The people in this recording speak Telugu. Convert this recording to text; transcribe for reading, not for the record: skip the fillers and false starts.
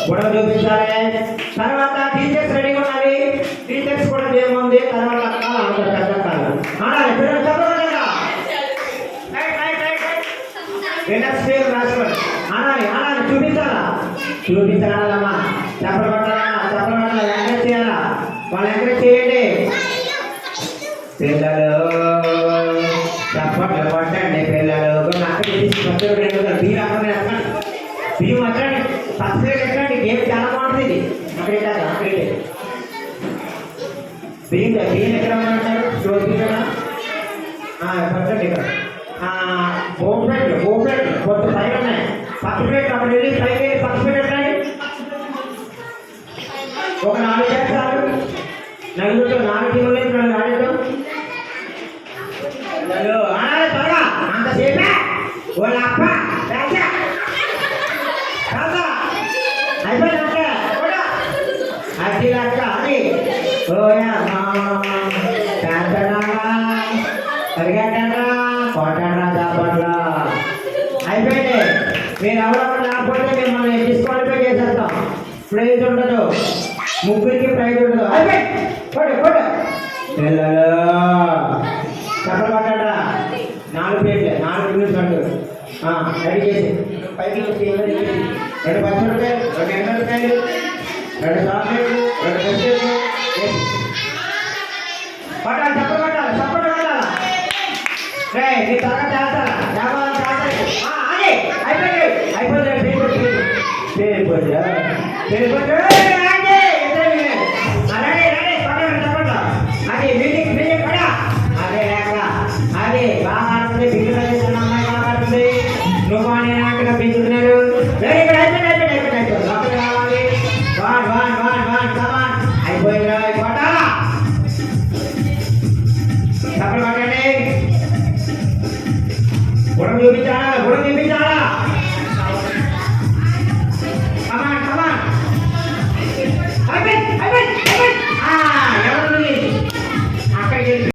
గొడవ చూపించాలి. తర్వాత టీచర్స్ రెడీగా ఉండాలి. టీచర్స్ కూడా ఏముంది తర్వాత పెద్ద కాదు అనాలి. పిల్లలు చదవలేదా రాసుకోండి అనాలి. అనాలి చూపించాలా చూపించాలమ్మా. చెప్పలు పట్టాలమ్మా. చెప్పలు పట్టాలి. ఎంకరేజ్ చేయాలా. వాళ్ళు ఎంకరేజ్ చేయండి. పిల్లలు చప్పట్లు పట్టండి. పిల్లలు బియ్యం అట్టండి. సబ్సిడీ ఎట్టండి. గేమ్ చాలా బాగుంటుంది. అక్కడే కాదు అక్కడే బియ్యం బియ్యం ఎక్కడ ఉంటారు. స్టోర్ బియ్యం పట్టండి. ఇక్కడ బోప్లేట్లు కొత్త పైన ఉన్నాయి. పక్క ప్లేట్లు అక్కడ వెళ్ళి పైకి పక్క ప్లేట్ ఎట్టండి. ఒక 4 చేస్తారు. నలుగురితో 4 టీములు 4 ఆడేద్దాం. త్వరగా అంతసేపే వాళ్ళ అప్ప అయిపోయినాక అది లక్క అది పరిగెట్టండ్రా కొట్టండ్రా దాపట్లా అయిపోయింది. మీరు ఎవరన్నా లేకపోతే మిమ్మల్ని డిస్క్వాలిఫై చేసేస్తాం. ప్రైజ్ ఉండదు. ముగ్గురికి ప్రైజ్ ఉండదు. అయిపోయి కొట్టు పిల్లలు చెప్పలు పట్టండ్రా. 4 ప్లేట్లు 4 ప్లేట్లు రెడీ చేసి పైకి 2 పచ్చిమిరపకాయలు 2 ఎండుమిరపకాయలు 2 చాక్లెట్లు 2 బిస్కెట్లు పట్టాలి. చెప్పలు పట్టాలి. చప్పట్లు పట్టాలా. నీ త్వరగా చేస్తారా అయిపోయింది. అయిపోయింది.